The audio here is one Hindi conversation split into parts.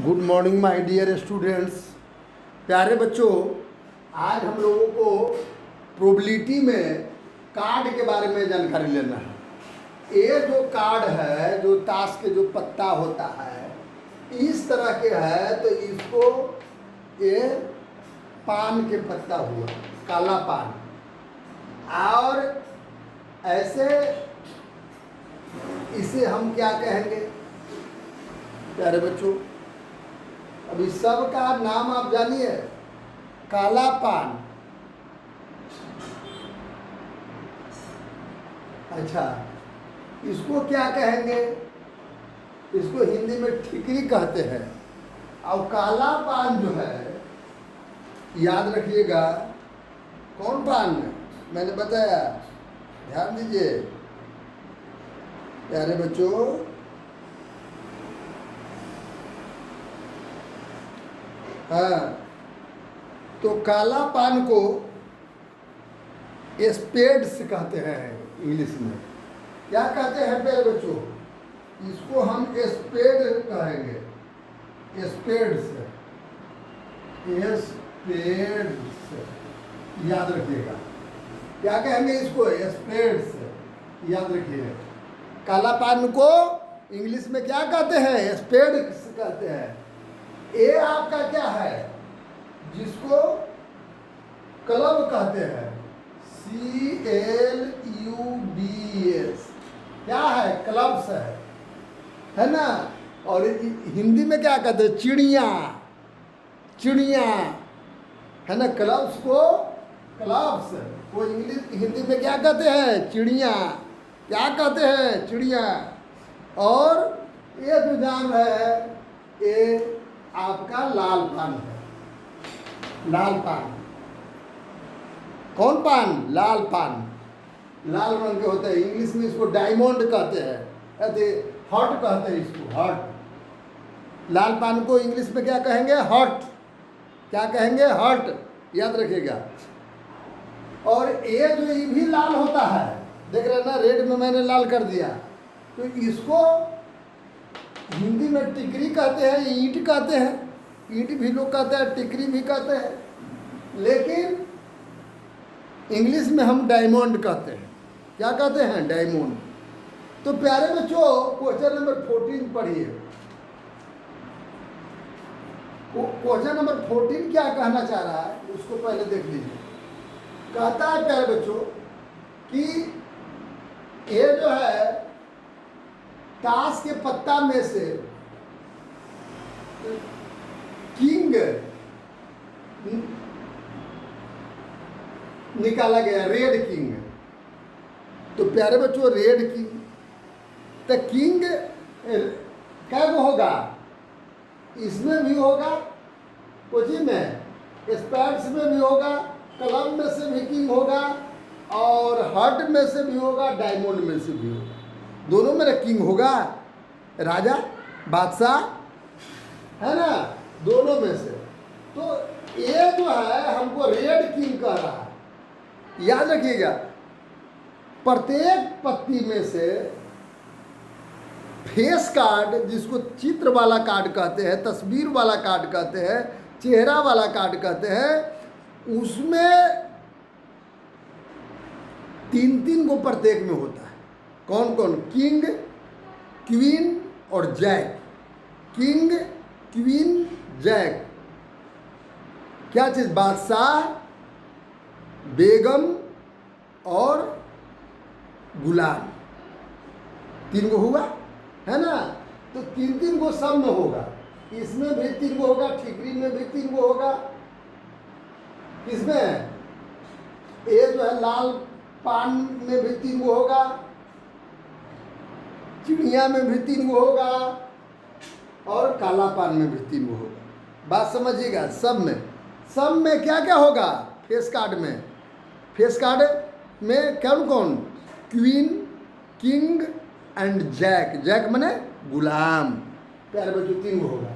Good morning my dear students. प्यारे बच्चों, आज हम लोगों को प्रोबेबिलिटी में कार्ड के बारे में जानकारी लेना है। ये जो कार्ड है, जो ताश के जो पत्ता होता है, इस तरह के है, तो इसको ये पान के पत्ता हुआ, काला पान। और ऐसे इसे हम क्या कहेंगे प्यारे बच्चों? अभी सब का नाम आप जानिए। काला पान, अच्छा, इसको क्या कहेंगे? इसको हिंदी में ठिकरी कहते हैं। और काला पान जो है, याद रखिएगा, कौन पान मैंने बताया, ध्यान दीजिए प्यारे बच्चों। हाँ, तो काला पान को स्पेड्स कहते हैं इंग्लिश में। क्या कहते हैं प्यारे बच्चों? इसको हम स्पेड कहेंगे, स्पेड्स, स्पेड्स, याद रखिएगा। क्या कहेंगे इसको? स्पेड्स, याद रखिए। काला पान को इंग्लिश में क्या कहते हैं? स्पेड्स कहते हैं। ये आपका क्या है, जिसको क्लब कहते हैं, CLUBS, क्या है? क्लब्स है ना। और हिंदी में क्या कहते हैं? चिड़िया, चिड़िया, है ना। क्लब्स को क्लब्स को इंग्लिश हिंदी में क्या कहते हैं? चिड़िया। क्या कहते हैं? चिड़िया। और ये जो जान है, ये आपका लाल पान है। लाल पान, कौन पान? लाल पान, लाल रंग के होते हैं। इंग्लिश में इसको डायमंड कहते हैं, हॉट कहते हैं इसको, हॉट। लाल पान को इंग्लिश में क्या कहेंगे? हॉट। क्या कहेंगे? हॉट, याद रखिएगा। और ये जो ये भी लाल होता है, देख रहे हैं ना, रेड में मैंने लाल कर दिया। तो इसको हिंदी में टिकरी कहते हैं, ईंट कहते हैं। ईंट भी लोग कहते हैं, टिकरी भी कहते हैं, लेकिन इंग्लिश में हम डायमंड कहते हैं। क्या कहते हैं? डायमंड। तो प्यारे बच्चों, क्वेश्चन नंबर 14 पढ़िए। क्वेश्चन नंबर 14 क्या कहना चाह रहा है, उसको पहले देख लीजिए। कहता है प्यारे बच्चों कि ये जो है ताश के पत्ता में से किंग निकाला गया, रेड किंग। तो प्यारे बच्चों, रेड किंग, तो किंग क्या होगा? इसमें भी होगा, कोची में, स्पैड्स में भी होगा, क्लब में से भी किंग होगा, और हार्ट में से भी होगा, डायमंड में से भी होगा। दोनों में किंग होगा, राजा, बादशाह, है ना, दोनों में से। तो ये जो है हमको रेड किंग कह रहा है। याद रखिएगा, प्रत्येक पत्ती में से फेस कार्ड, जिसको चित्र वाला कार्ड कहते हैं, तस्वीर वाला कार्ड कहते हैं, चेहरा वाला कार्ड कहते हैं, उसमें 3-3 को प्रत्येक में होता है। कौन कौन? किंग, क्वीन और जैक। King, queen, jack. क्या चीज? बादशाह, बेगम और गुलाम। 3 को हुआ, है ना। तो 3-3 को सब में होगा। इसमें भी 3 को होगा, ठिकरी में भी 3 को होगा। किसमें? ये जो है लाल पान में भी 3 को होगा, चिड़िया में भी 3 को होगा, और काला पान में भी 3 को होगा। बात समझिएगा। सब में क्या क्या होगा? फेस कार्ड में, फेस कार्ड में कौन कौन? Queen, king and jack. Jack माने गुलाम। प्यारे बच्चों, 3 को होगा।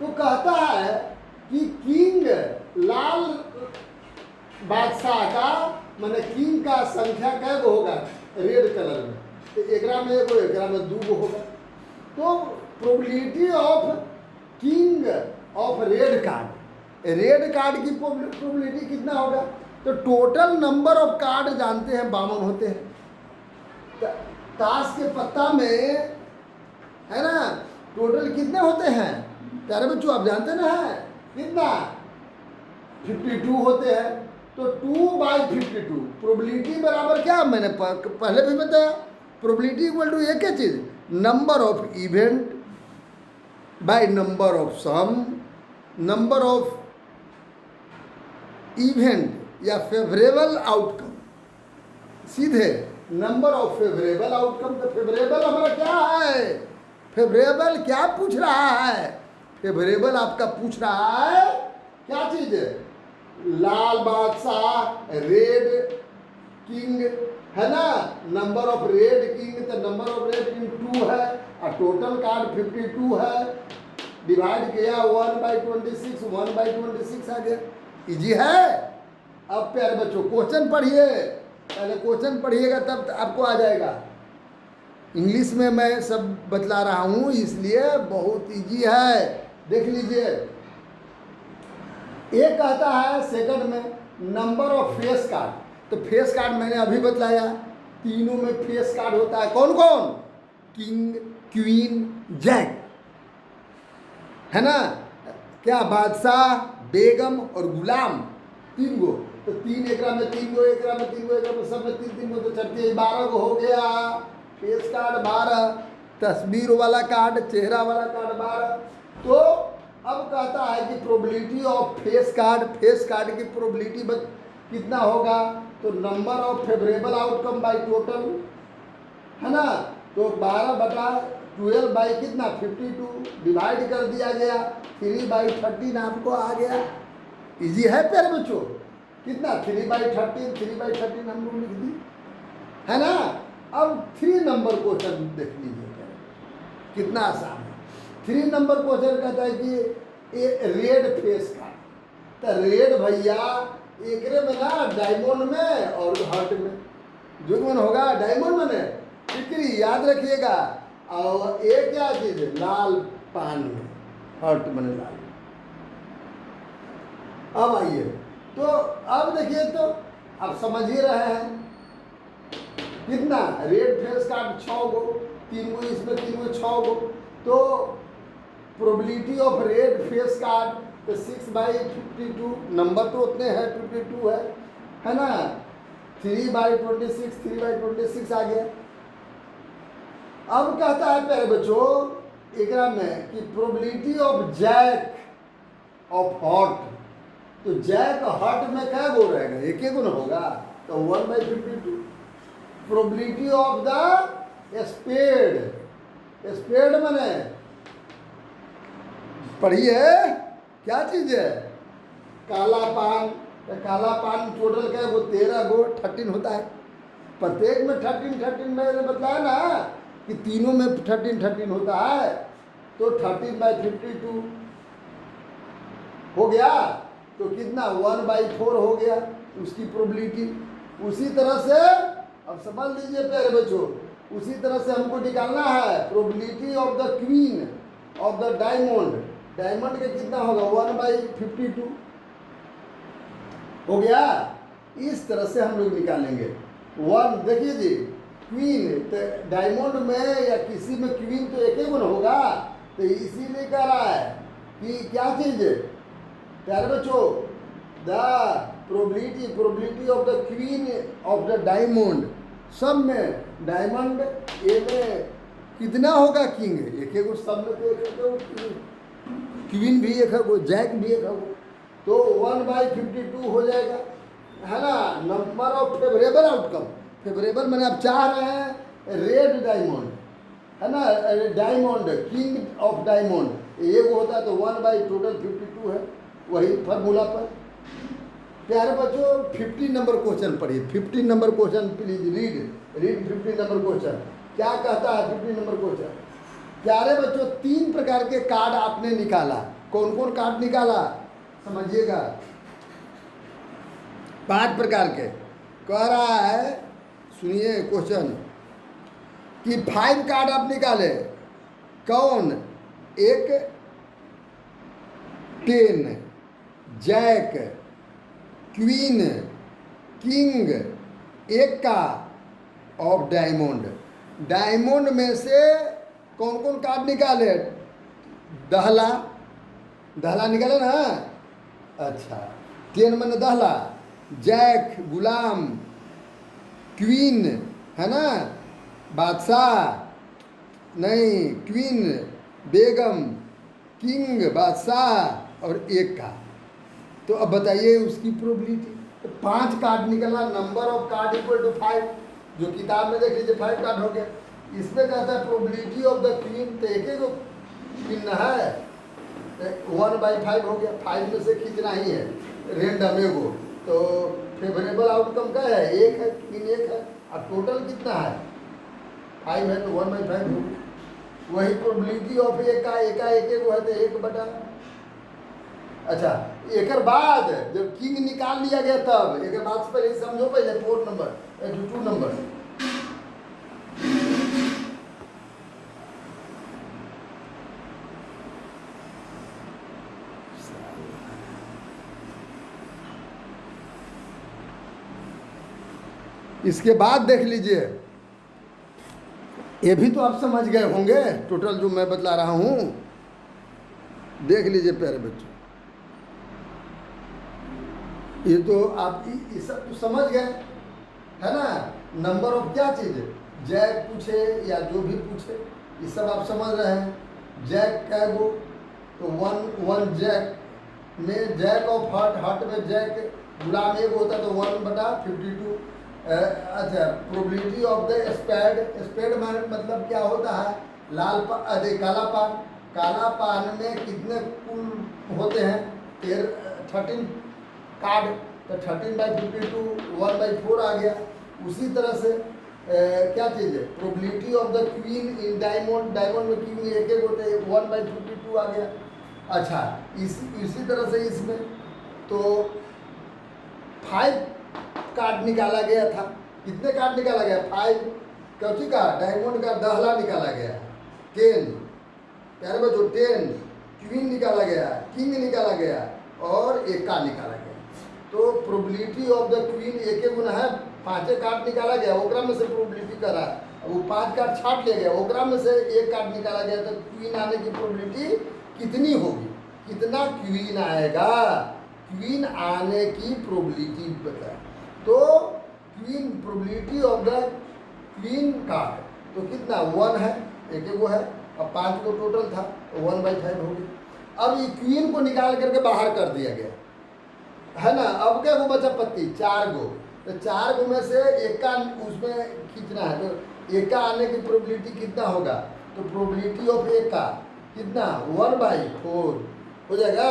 तो कहता है कि किंग, लाल बादशाह का, माने किंग का संख्या कै गो होगा रेड कलर में? तो एकरा में 1 गो, एकरा में 2 गो होगा। तो probability of king of red card. Red card की प्रोबेबिलिटी कितना होगा? तो टोटल नंबर ऑफ कार्ड जानते हैं 52 होते हैं। ताश के पत्ता में है ना टोटल कितने होते हैं प्यारे बच्चों? आप जानते ना है कितना? 52 होते हैं। तो 2/52 प्रोबेबिलिटी बराबर क्या? मैंने पहले भी बताया, प्रोबेबिलिटी इक्वल टू एक ही चीज, number of event by number of sum, number of event या फेवरेबल आउटकम। सीधे नंबर ऑफ फेवरेबल आउटकम। तो फेवरेबल हमारा क्या है? फेवरेबल क्या पूछ रहा है? फेवरेबल आपका पूछ रहा है क्या चीज? लाल बादशाह, रेड किंग, है ना? नंबर ऑफ रेड किंग, तो नंबर ऑफ रेड किंग 2 है और टोटल कार्ड 52 है। डिवाइड किया 1/26, 1/26 आ गया। इजी है। अब प्यारे बच्चों क्वेश्चन पढ़िए, पहले क्वेश्चन पढ़िएगा तब आपको आ जाएगा। इंग्लिश में मैं सब बतला रहा हूँ इसलिए बहुत इजी है। देख लीजिए, एक कहता है सेकंड में नंबर ऑफ फेस कार्ड। तो फेस कार्ड मैंने अभी बतलाया, तीनों में फेस कार्ड होता है। कौन कौन? किंग, क्वीन, जैक, है ना? क्या? बादशाह, बेगम और गुलाम, 3 गो। तो 3 एकरा में 3 गो, एकरा में 3 गो, एकरा में सब में 3-3 गो, तो चढ़ती 12 गो हो गया। फेस कार्ड 12, तस्वीर वाला कार्ड, चेहरा वाला कार्ड 12। तो अब कहता है कि प्रोबेबिलिटी ऑफ फेस कार्ड की प्रोबेबिलिटी कितना होगा? तो number of favourable outcome by total, है ना? तो 12/12 बाई कितना? 52 डिवाइड कर दिया गया 3/13 आपको आ गया। इजी है प्यारे बच्चों। कितना? 3/13, 3/13 हम लोग लिख दी, है ना? अब 3 नंबर क्वेश्चन देख लीजिए, कितना आसान है। 3 नंबर क्वेश्चन कहता है कि रेड फेस का। तो रेड भैया एकरे में ना डायमंड में और हार्ट में जुगमन होगा। डायमंड में टिकरी याद रखिएगा, और एक क्या चीज है? लाल पान में हार्ट बने लाल। अब आइए, तो अब देखिए, तो आप समझ ही रहे हैं कितना? रेड फेस कार्ड 6 गो, 3 गो इसमें, 3 गो 6 गो। तो probability of red face card तो 6/52, नंबर तो उतने हैं 52 है ना? 3/26, 3/26 आ गया। अब कहता है प्यारे बच्चों एकरा में कि probability of jack of heart. तो जैक हॉट में क्या गो रहेगा? एक ही गुण होगा, तो 1/52। प्रोबेबिलिटी ऑफ द स्पेड माने पढ़िए क्या चीज है? काला पान। तो काला पान टोटल क्या है? वो 13 गो, 13 होता है। प्रत्येक में 13 मैंने बताया ना कि तीनों में 13 होता है। तो 13/52 हो गया। तो कितना? 1/4 हो गया उसकी प्रोबेबिलिटी। उसी तरह से अब समझ लीजिए प्यारे बच्चों, उसी तरह से हमको निकालना है probability of the queen of the diamond. Diamond का कितना होगा? 1/52 हो गया। इस तरह से हम लोग निकालेंगे। 1 देखिए जी, क्वीन तो डायमंड में या किसी में क्वीन तो एक ही गुण होगा। तो इसीलिए कह रहा है कि क्या चीज है प्यारे बच्चों? The probability of the queen of the diamond. सब में डायमंड ए में कितना होगा? किंग एक है, सब में तो एक है, क्वीन भी एक है, जैक भी एक है। तो 1/52 हो जाएगा, है ना? Number of favourable outcome. Favourable मैंने आप चाह रहे हैं रेड डायमंड, है ना? डायमंड किंग ऑफ डायमंड एक होता है, तो 1/52 है। वही फार्मूला पर प्यारे बच्चों 15 नंबर क्वेश्चन पढ़िए। 15 number question please read 15 number question क्या कहता है? 15 नंबर क्वेश्चन प्यारे बच्चों 3 प्रकार के कार्ड आपने निकाला। कौन कौन कार्ड निकाला समझिएगा? 5 प्रकार के कह रहा है। सुनिए क्वेश्चन कि 5 कार्ड आप निकाले। कौन? एक 10, जैक, क्वीन, किंग, एक्का ऑफ डायमंड। डायमंड में से कौन कौन कार्ड निकाले? दहला, दहला निकाले ना। अच्छा, 10 मैंने दहला, जैक गुलाम, क्वीन है ना बादशाह, नहीं क्वीन बेगम, किंग बादशाह और एक का। तो अब बताइए उसकी प्रोबेबिलिटी। तो 5 कार्ड निकला, number of card equal to 5, जो किताब में देख लीजिए 5 कार्ड हो गया। इसमें कहता है प्रोबेबिलिटी ऑफ द क्वीन, तो एक एक क्वीन है 1/5 हो गया। 5 में से खींचना ही है रेंडम एगो, तो फेवरेबल आउटकम का है 1 है, क्वीन 1 है, और टोटल कितना है 5 है, तो 1/5 हो गया। वही प्रोबेबिलिटी ऑफ एक का एक है तो 1/। अच्छा, एक बाद जब किंग निकाल लिया गया तब एक बाद से पहले समझो, पहले 4 नंबर 2 नंबर इसके बाद देख लीजिए, ये भी तो आप समझ गए होंगे टोटल जो मैं बतला रहा हूं। देख लीजिए प्यारे बच्चों, ये तो आप ये सब तो समझ गए है ना। नंबर ऑफ क्या चीज़ है, जैक पूछे या जो भी पूछे ये सब आप समझ रहे हैं। जैक क्या गो, तो 1 जैक में, जैक ऑफ हट में जैक गुलाम एक होता है तो 1/52। अच्छा, probability of the spade, spade मतलब क्या होता है, लाल अरे काला पान, काला पान में कितने कुल होते हैं 13 कार्ड, तो 13/52 1/4 आ गया। उसी तरह से क्या चीज़ है, probability of the queen in diamond, diamond में क्वीन एक एक होते हैं 1/52 आ गया। अच्छा, इसी तरह से इसमें तो 5 कार्ड निकाला गया था। कितने कार्ड निकाला गया 5, क्योंकि का डायमंड का दहला निकाला गया 10, प्यारे बच्चों 10, क्वीन निकाला गया, किंग निकाला गया और एक्का निकाला गया। तो प्रोबेबिलिटी ऑफ द क्वीन एक गुना है, 5 कार्ड निकाला गया, ओकरा में से प्रोबेबिलिटी करा, अब वो 5 कार्ड छाट लिया गया, ओकरा में से 1 कार्ड निकाला गया, तो क्वीन आने की प्रोबेबिलिटी कितनी होगी, कितना क्वीन आएगा, क्वीन आने की प्रोबेबिलिटी बता। तो queen probability of the queen card तो कितना 1 है, एक वो है, अब 5 को टोटल था तो 1/5 हो गया। अब ये क्वीन को निकाल करके बाहर कर दिया गया है ना। अब क्या वो बचा पत्ती 4 गो, तो 4 गो में से एक का उसमें खींचना है, तो एक का आने की प्रोबेबिलिटी कितना होगा, तो प्रोबेबिलिटी ऑफ एक का कितना 1/4 हो जाएगा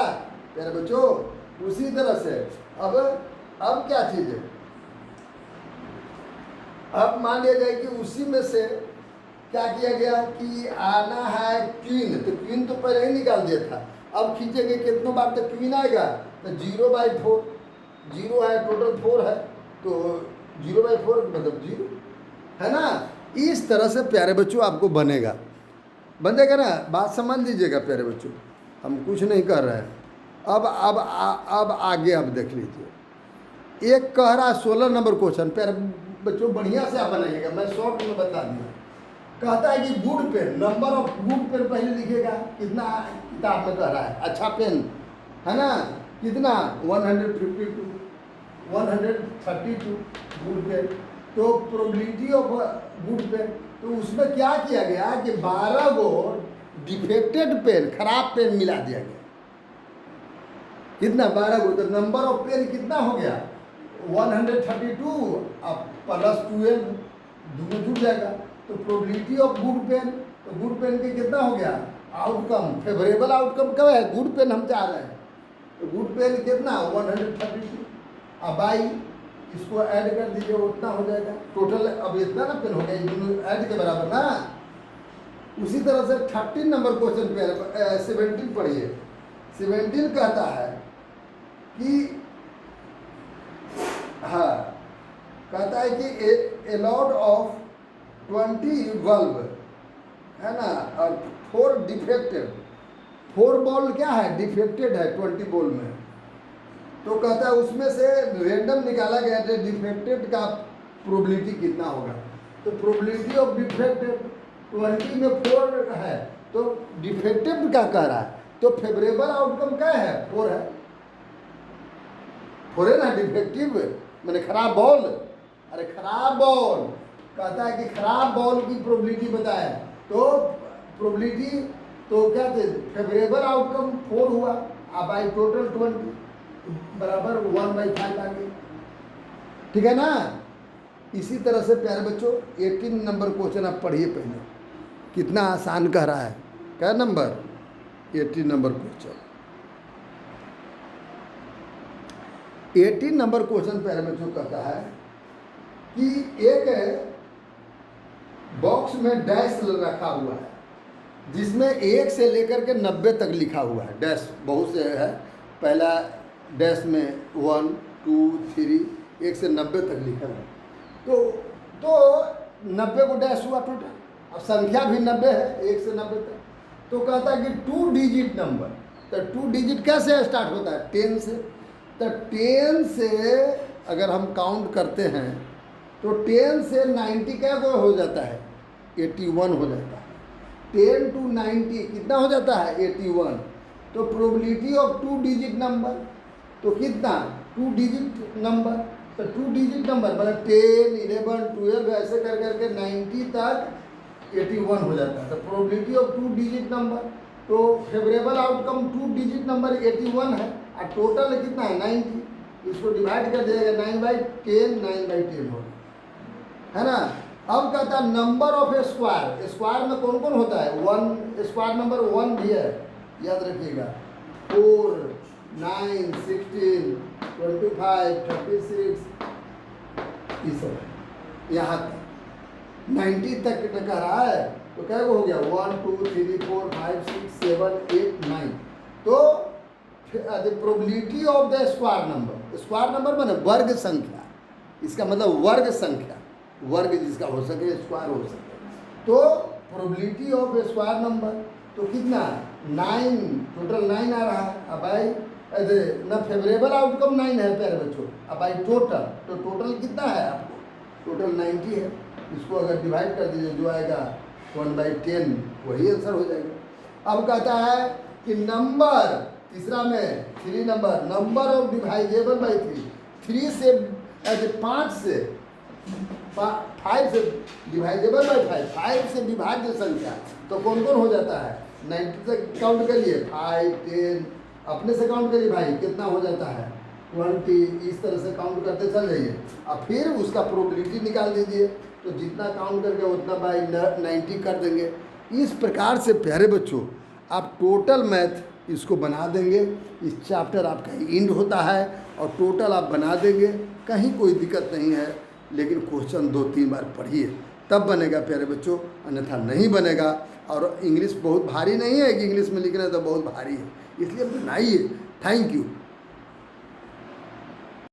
प्यारे बच्चों। उसी तरह से अब क्या चीज़ है, अब मान लिया जाए कि उसी में से क्या किया गया कि आना है क्वीन, तो क्वीन तो पहले ही निकाल दिया था, अब खींचेंगे कितनों बार तो क्वीन आएगा, तो 0/4, 0 है टोटल 4 है, तो 0/4 मतलब 0 है ना। इस तरह से प्यारे बच्चों आपको बनेगा, बन जाएगा ना। बात समझ लीजिएगा प्यारे बच्चों, हम कुछ नहीं कर रहे हैं। अब आगे आप देख लीजिए, एक कह रहा 16 नंबर क्वेश्चन, प्यारे बच्चों बढ़िया से आप बनाइएगा, मैं शॉर्ट में बता दिया। कहता है कि good pen, number of good pen पहले लिखिएगा, कितना किताब में कह रहा है, अच्छा पेन है ना, कितना 152 132 गुड पेन। तो प्रोबेबिलिटी ऑफ गुड पेन, तो उसमें क्या किया गया कि 12 गो डिफेक्टेड पेन, खराब पेन मिला दिया गया, कितना 12 गो, तो नंबर ऑफ पेन कितना हो गया 132, अब +12 दोनों जुड़ जाएगा। तो प्रोबेबिलिटी ऑफ गुड पेन, तो गुड पेन के कितना हो गया आउटकम, फेवरेबल आउटकम कब है, गुड पेन हम चाह रहे हैं, तो गुड पेन कितना 132, अब बाई इसको ऐड कर दीजिए उतना हो जाएगा टोटल। अब इतना ना पेन हो गया, दोनों ऐड के बराबर ना। उसी तरह से 13 नंबर क्वेश्चन पे 17 पढ़िए। 17 कहता है कि हाँ, कहता है कि ए लॉट ऑफ 20 बल्ब है ना, और 4 डिफेक्टेड 4 बॉल क्या है, डिफेक्टेड है 20 बॉल में। तो कहता है उसमें से रेंडम निकाला गया है, डिफेक्टेड का प्रोबेबिलिटी कितना होगा। तो प्रोबेबिलिटी ऑफ डिफेक्टेड 20 में 4 है, तो डिफेक्टिव क्या कह रहा है, तो फेवरेबल आउटकम क्या है, 4 है। 4 है ना, डिफेक्टिव मैंने खराब बॉल, अरे खराब बॉल कहता है कि खराब बॉल की प्रोबेबिलिटी बताए, तो प्रोबेबिलिटी तो क्या थे, फेवरेबल आउटकम 4 हुआ, अब बाई टोटल 20 बराबर 1/5 आ गई, ठीक है ना। इसी तरह से प्यारे बच्चों 18 नंबर क्वेश्चन आप पढ़िए पहले, कितना आसान कह रहा है। क्या number, 18 number question. 18 number question प्यारे बच्चों कहता है कि एक बॉक्स में डैश रखा हुआ है, जिसमें 1 से लेकर के 90 तक लिखा हुआ है। डैश बहुत से है, पहला डैश में 1 2 3 1 से 90 तक लिखा है। तो 90 को डैश हुआ टोटल, अब संख्या भी 90 है 1 से 90 तक। तो कहता है कि 2 डिजिट नंबर, तो 2 डिजिट कैसे स्टार्ट होता है, 10 से। तो 10 से अगर हम काउंट करते हैं तो 10 से 90 क्या हो जाता है, 81 हो जाता है। 10 to 90 कितना हो जाता है, 81। तो प्रोबेबिलिटी ऑफ 2 डिजिट नंबर, तो कितना 2 डिजिट नंबर, तो 2 डिजिट नंबर मतलब 10 11 12 ऐसे कर करके 90 तक 81 हो जाता है। तो प्रोबेबिलिटी ऑफ 2 डिजिट नंबर, तो फेवरेबल आउटकम 2 डिजिट नंबर 81 है, और टोटल कितना है 90। इसको डिवाइड कर दिया गया 9/10 9/10 होगा, है ना। अब कहता है number of A square, square में कौन कौन होता है, 1 स्क्वायर नंबर 1 भी है, याद रखिएगा। 4 9 16 25 36 ये सब है, यहाँ तक 90 तक कह रहा है। तो क्या हो गया 1 2 3 4 5 6 7 8 9। तो the probability of the square number, square number माने वर्ग संख्या, इसका मतलब वर्ग संख्या, वर्ग जिसका हो सके स्क्वायर हो सके। तो probability of A square number तो कितना 9, टोटल 9 आ रहा है। अब भाई ना फेवरेबल आउटकम 9 है प्यारे बच्चों, अब भाई टोटल, तो टोटल कितना है आपको, टोटल 90 है। इसको अगर डिवाइड कर दीजिए जो आएगा 1/10, वही आंसर हो जाएगा। अब कहता है कि नंबर, तीसरा में 3 नंबर ऑफ डिवाइजेबल बाई 3 से 5 से 5 से डिवाइजेबल बाई 5 से विभाज्य संख्या, तो कौन कौन हो जाता है, 90 तक काउंट करिए, 5 10 अपने से काउंट करिए भाई, कितना हो जाता है 20, इस तरह से काउंट करते चल जाइए। अब फिर उसका प्रोबेबिलिटी निकाल दीजिए, तो जितना काउंट करके उतना बाई 90 कर देंगे। इस प्रकार से प्यारे बच्चों आप टोटल मैथ इसको बना देंगे। इस चैप्टर आपका एंड होता है और टोटल आप बना देंगे, कहीं कोई दिक्कत नहीं है। लेकिन क्वेश्चन 2-3 बार पढ़िए तब बनेगा प्यारे बच्चों, अन्यथा नहीं बनेगा। और इंग्लिश बहुत भारी नहीं है कि इंग्लिश में लिखना है तो बहुत भारी है, इसलिए बनाइए। Thank you.